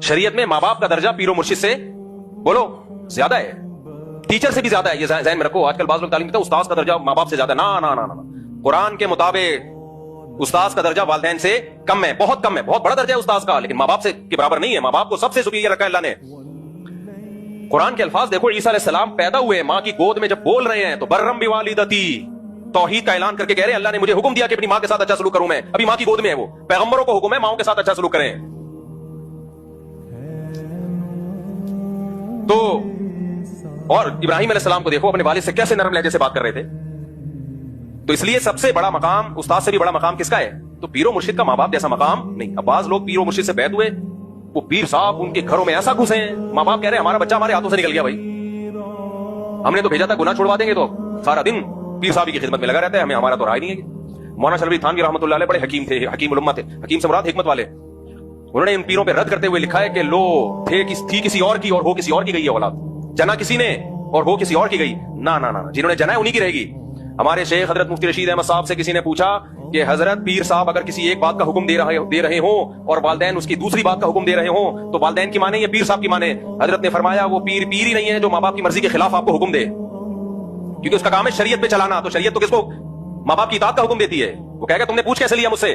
शरीयत में माँ बाप का दर्जा पीरो मुर्शिद से बोलो ज्यादा है, टीचर से भी ज्यादा है। ये ज़हन में रखो। आजकल बाज़ लोग तालीम देते हैं उस्ताद का दर्जा माँ बाप से ज्यादा। ना ना ना ना, कुरान के मुताबिक उस्ताद का दर्जा वालिदैन से कम है, बहुत कम है। बहुत बड़ा दर्जा है उस्ताद का, लेकिन माँ बाप से के बराबर नहीं है। माँ बाप को सबसे सुपीरियर रखा है अल्लाह ने। कुरान के अल्फाज देखो, ईसा अलैहिस्सलाम पैदा हुए माँ की गोद में जब बोल रहे हैं तो बर्रम बिवालिदती, तौहीद का ऐलान करके कह रहे हैं अल्लाह ने मुझे हुक्म दिया कि अपनी माँ के साथ अच्छा सलूक करूं। मैं अभी माँ की गोद में है। वो पैगंबरों को हुक्म है माओं के साथ अच्छा सलूक करें। तो और इब्राहिम अलैहिस्सलाम को देखो, अपने वालिद से कैसे नरम लहजे से बात कर रहे थे। तो इसलिए सबसे बड़ा मकाम, उस्ताद से भी बड़ा मकाम किसका है? तो पीरो मुर्शिद का माँ बाप जैसा मकाम नहीं। अब बाज लोग पीरो मुर्शिद से बैत हुए, वो पीर साहब उनके घरों में ऐसा घुसे हैं, माँ बाप कह रहे हैं हमारा बच्चा हमारे हाथों से निकल गया भाई, हमने तो भेजा था गुनाह छुड़वा देंगे, तो सारा दिन पीर साहब की खिदमत में लगा रहता है, हमें हमारा तो राय नहीं है। मौलाना शलवी थानवी रहमतुल्लाह अलैह बड़े हकीम थे, हकीम उलम्मा थे। हकीम से मुराद हिकमत वाले। उन्होंने इन पीरों पे रद्द करते हुए लिखा है कि लो थी किसी और की और हो किसी और की गई है औलाद। जना किसी ने और हो किसी और की गई। ना ना ना, जिन्होंने जना है उन्हीं की रहेगी। हमारे शेख हजरत मुफ्ती रशीद अहमद साहब से किसी ने पूछा कि हजरत पीर साहब अगर किसी एक बात का हुक्म दे रहे हो और वालिदैन उसकी दूसरी बात का हुक्म दे रहे हो तो वालिदैन की माने या पीर साहब की माने? हजरत ने फरमाया वो पीर ही नहीं है जो माँ बाप की मर्जी के खिलाफ आपको हुक्म दे, क्योंकि उसका काम है शरीयत पे चलाना। तो शरीयत तो किसको? माँ बाप की इताअत का हुक्म देती है। वो कहेगा तुमने पूछ कैसे लिया मुझसे?